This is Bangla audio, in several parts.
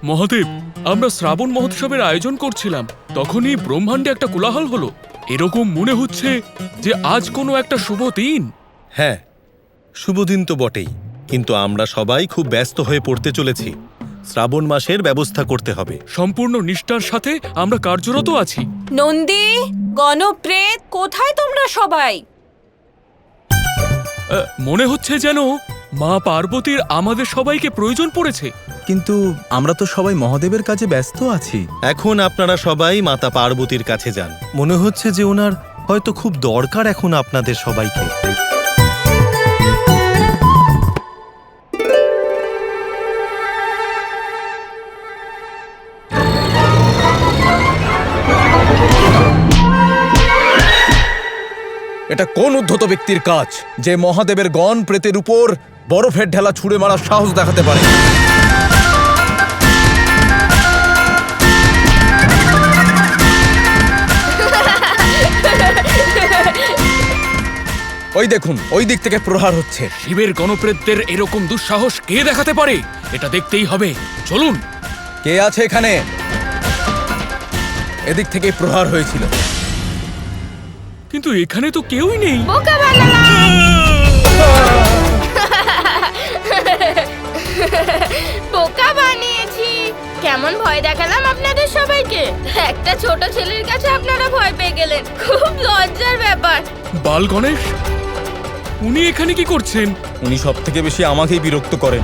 মহাদেব, আমরা শ্রাবণ মহোৎসবের আয়োজন করছিলাম, তখনই ব্রহ্মাণ্ডে একটা কোলাহল হলো। এরকম মনে হচ্ছে যে আজ কোনো একটা শুভ দিন। হ্যাঁ, শুভ দিন তো বটেই, কিন্তু আমরা সবাই খুব ব্যস্ত হয়ে পড়তে চলেছি। শ্রাবণ মাসের ব্যবস্থা করতে হবে। সম্পূর্ণ নিষ্ঠার সাথে আমরা কার্যরত আছি। নন্দী, গণপ্রেত, কোথায় তোমরা সবাই? মনে হচ্ছে যেন মা পার্বতীর আমাদের সবাইকে প্রয়োজন পড়েছে। কিন্তু আমরা তো সবাই মহাদেবের কাজে ব্যস্ত আছি। এখন আপনারা সবাই মাতা পার্বতীর কাছে যান। মনে হচ্ছে যে ওনার হয়তো খুব দরকার এখন আপনাদের সবাইকে। এটা কোন উদ্ধত ব্যক্তির কাজ যে মহাদেবের গণ প্রেতের উপর বরফের ঢেলা ছুঁড়ে মারার সাহস দেখাতে পারে? ওই দেখুন, ওই দিক থেকে প্রহার হচ্ছে। শিবের গণপ্রেতদের এরকম দুঃসাহস কে দেখাতে পারে? এটা দেখতেই হবে, চলুন। কে আছে এখানে? এদিক থেকে প্রহার হয়েছিল। কিন্তু এখানে তো কেউই নেই। বোকা বানালাম। বোকা বানিয়েছি। কেমন ভয় দেখালাম আপনাদের সবাইকে। একটা ছোট ছেলের কাছে আপনারা ভয় পেয়ে গেলেন, খুব লজ্জার ব্যাপার। বাল গণেশ, উনি এখানে কি করছেন? উনি সব থেকে বেশি আমাকেই বিরক্ত করেন।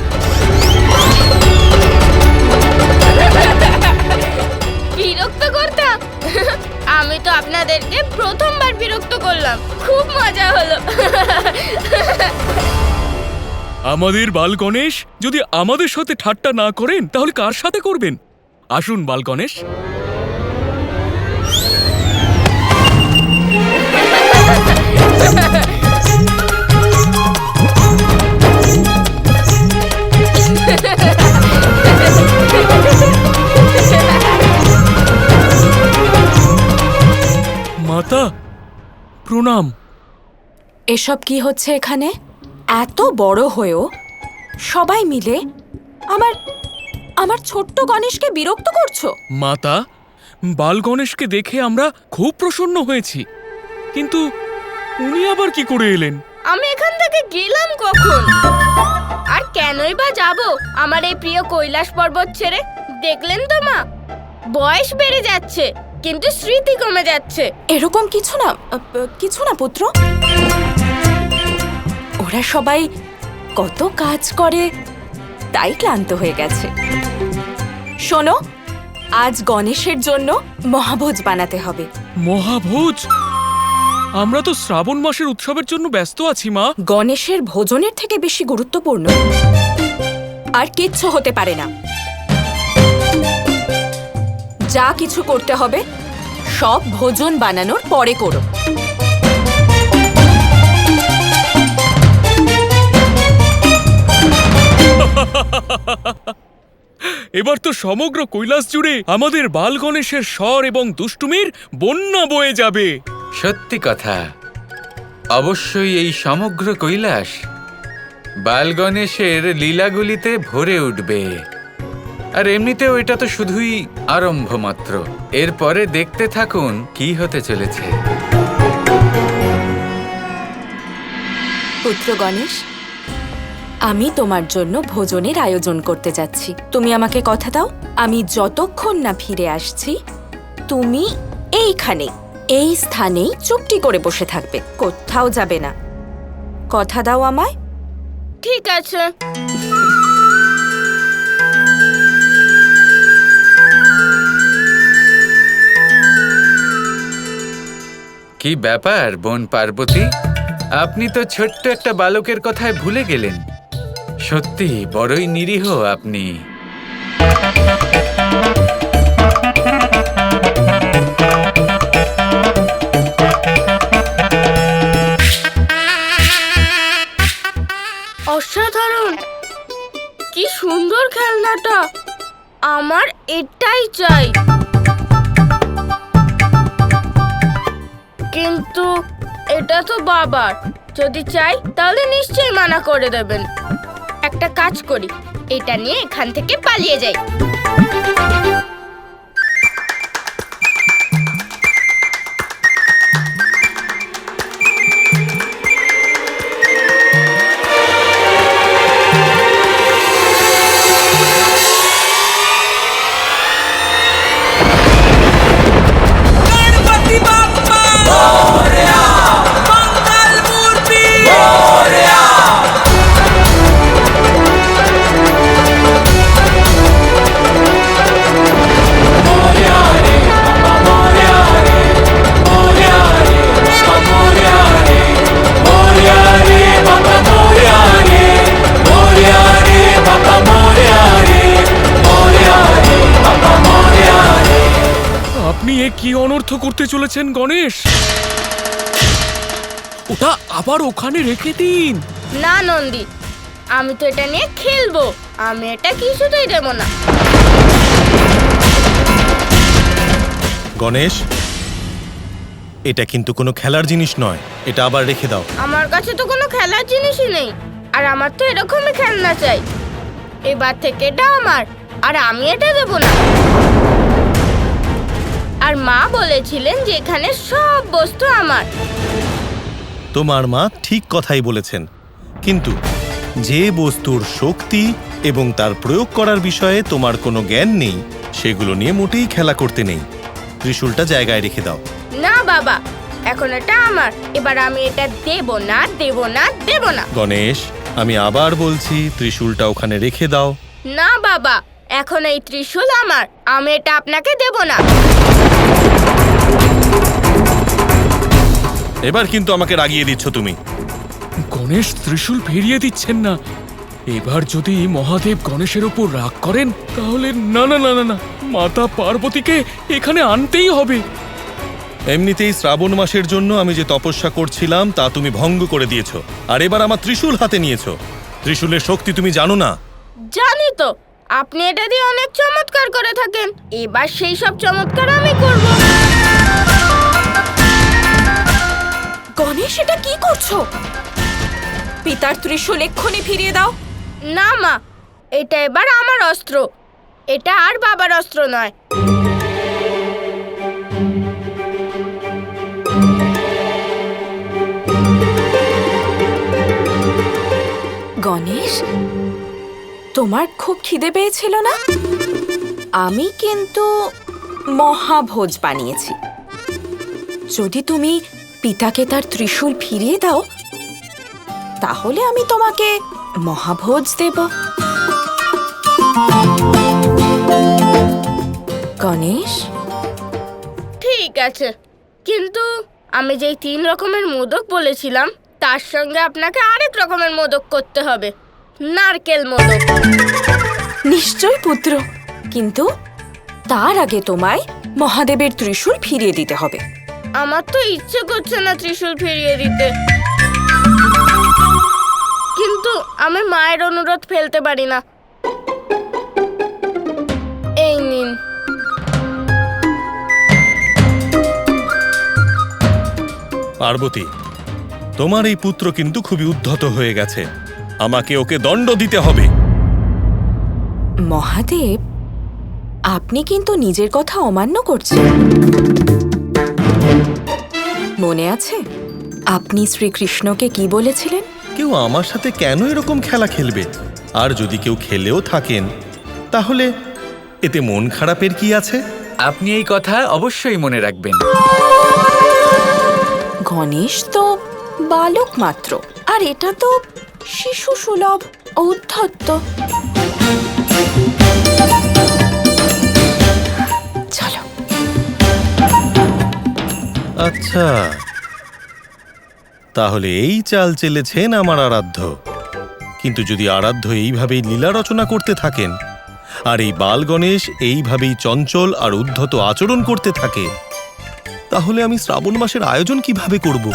বিরক্ত করতাম? আমি তো আপনাদেরকে প্রথমবার বিরক্ত করলাম, খুব মজা হলো। আমাদের বাল গণেশ যদি আমাদের সাথে ঠাট্টা না করেন তাহলে কার সাথে করবেন? আসুন বাল গণেশ। মাতা প্রণাম। এসব কি হচ্ছে এখানে? এত বড় হয়েও সবাই মিলে আমার আমার ছোট্ট গণেশকে বিরক্ত করছো? মাতা, বাল গণেশকে দেখে আমরা খুব প্রসন্ন হয়েছি, কিন্তু উনি আবার কি করে এলেন? আমি এখান থেকে গেলাম কখন? আর কেনই বা যাব আমার এই প্রিয় কৈলাস পর্বত ছেড়ে? দেখলেন তো মা, বয়স বেড়ে যাচ্ছে কিন্তু স্মৃতি কমে যাচ্ছে। এরকম কিছু না পুত্র। ওরা সবাই কত কাজ করে, তাই ক্লান্ত হয়ে গেছে। শোনো, আজ গণেশের জন্য মহাভোজ বানাতে হবে। মহাভোজ? আমরা তো শ্রাবণ মাসের উৎসবের জন্য ব্যস্ত আছি মা। গণেশের ভোজনের থেকে বেশি গুরুত্বপূর্ণ আর কিচ্ছু হতে পারে না। যা কিছু করতে হবে সব ভোজন বানানোর পরে করো। এবার তো সমগ্র কৈলাস জুড়ে আমাদের বাল গণেশের স্বর এবং দুষ্টুমির বন্যা বয়ে যাবে। সত্যি কথা, অবশ্যই এই সমগ্র কৈলাস বাল গণেশের লীলাগুলিতে ভরে উঠবে। আর এমনিতেও এটা তো শুধুই আরম্ভ মাত্র। এরপরে দেখতে থাকুন কি হতে চলেছে। পুত্র গণেশ, আমি তোমার জন্য ভোজনের আয়োজন করতে যাচ্ছি। তুমি আমাকে কথা দাও, আমি যতক্ষণ না ফিরে আসছি তুমি এইখানে এই স্থানেই চুপটি করে বসে থাকবে, কোথাও যাবে না। কথা দাও আমায়। ঠিক আছে। কি ব্যাপার বোন পার্বতী, আপনি তো ছোট্ট একটা বালকের কথায় ভুলে গেলেন। সত্যি বড়ই নিরীহ আপনি। অসাধারণ, কি সুন্দর খেলনাটা। আমার এটাই চাই। কিন্তু এটা তো বাবার। যদি চাই তাহলে নিশ্চয়ই মানা করে দেবেন। একটা কাজ করি, এটা নিয়ে এখান থেকে পালিয়ে যাই। আপনি এ কি অনর্থ করতে চলেছেন গণেশ? ওটা আবার ওখানে রেখে দিন। না নন্দী, আমি তো এটা নিয়ে খেলবো, আমি এটা কিছুতেই দেব না। গণেশ, এটা কিন্তু কোনো খেলার জিনিস নয়, এটা আবার রেখে দাও। আমার কাছে তো কোনো খেলার জিনিসই নেই, আর আমার তো এরকমই খেলনা চাই। এবার থেকে এটা আমার, আর আমি এটা দেব না। আর মা বলেছিলেন যে এখানে সব বস্তু আমার। তোমার মা ঠিক কথাই বলেছেন, কিন্তু যে বস্তুর শক্তি এবং তার প্রয়োগ করার বিষয়ে তোমার কোনো জ্ঞান নেই, সেগুলো নিয়ে মোটেই খেলা করতে নেই। ত্রিশূলটা জায়গায় রেখে দাও। না বাবা, এখন এটা আমার, এবার আমি এটা দেব না, দেব না, দেব না। গণেশ, আমি আবার বলছি, ত্রিশূলটা ওখানে রেখে দাও। না বাবা, এখন এই ত্রিশূল আমার, আমি এটা আপনাকে দেব না। এবার কিন্তু আমাকে রাগিয়ে দিচ্ছ তুমি। গণেশ ত্রিশূল ফিরিয়ে দিচ্ছেন না। এবার যদি মহাদেব গণেশের উপর রাগ করেন, তাহলে না না না না না, মাতা পার্বতীকে এখানে আনতেই হবে। এমনিতেই শ্রাবণ মাসের জন্য আমি যে তপস্যা করছিলাম তা তুমি ভঙ্গ করে দিয়েছো, আর এবার আমার ত্রিশূল হাতে নিয়েছো। ত্রিশূলের শক্তি তুমি জানো না। জানি তো, আপনি এটা দিয়ে অনেক চমৎকার করে থাকেন, এবার সেই সব চমৎকার আমি করব। গণেশ, এটা কি করছো? পিতার ত্রিশূল এক্ষুনি ফিরিয়ে দাও। না মা, এটা এবার আমার অস্ত্র, এটা আর বাবার অস্ত্র নয়। গণেশ, তোমার খুব খিদে পেয়েছিল না? আমি কিন্তু মহাভোজ বানিয়েছি। যদি তুমি পিতাকে তার ত্রিশূল ফিরিয়ে দাও, তাহলে আমি তোমাকে মহাভোজ দেব। গণেশ, ঠিক আছে, কিন্তু আমি যেই 3 রকমের মোদক বলেছিলাম, তার সঙ্গে আপনাকে আরেক রকমের মোদক করতে হবে, নারকেল মোদক। নিশ্চয় পুত্র, কিন্তু তার আগে তোমায় মহাদেবের ত্রিশূল ফিরিয়ে দিতে হবে। আমার তো ইচ্ছে করছে না ত্রিশূল ফিরিয়ে দিতে, কিন্তু আমি মায়ের অনুরোধ ফেলতে পারি না। এই নিন। পার্বতী, তোমার এই পুত্র কিন্তু খুবই উদ্ধত হয়ে গেছে, আমাকে ওকে দণ্ড দিতে হবে। মহাদেব, আপনি কিন্তু নিজের কথা অমান্য করছেন। মনে আছে আপনি শ্রীকৃষ্ণকে কি বলেছিলেন? কেউ আমার সাথে কেন এরকম খেলা খেলবে? আর যদি কেউ খেলেও থাকেন, তাহলে এতে মন খারাপের কি আছে? আপনি এই কথা অবশ্যই মনে রাখবেন। গণেশ তো বালক মাত্র, আর এটা তো শিশু সুলভ ঔদ্ধত্য। চলো। আচ্ছা, তাহলে এই চাল চেলেছেন আমার আরাধ্য। কিন্তু যদি আরাধ্য এইভাবেই লীলা রচনা করতে থাকেন, আর এই বাল গণেশ এইভাবেই চঞ্চল আর উদ্ধত আচরণ করতে থাকে, তাহলে আমি শ্রাবণ মাসের আয়োজন কিভাবে করব?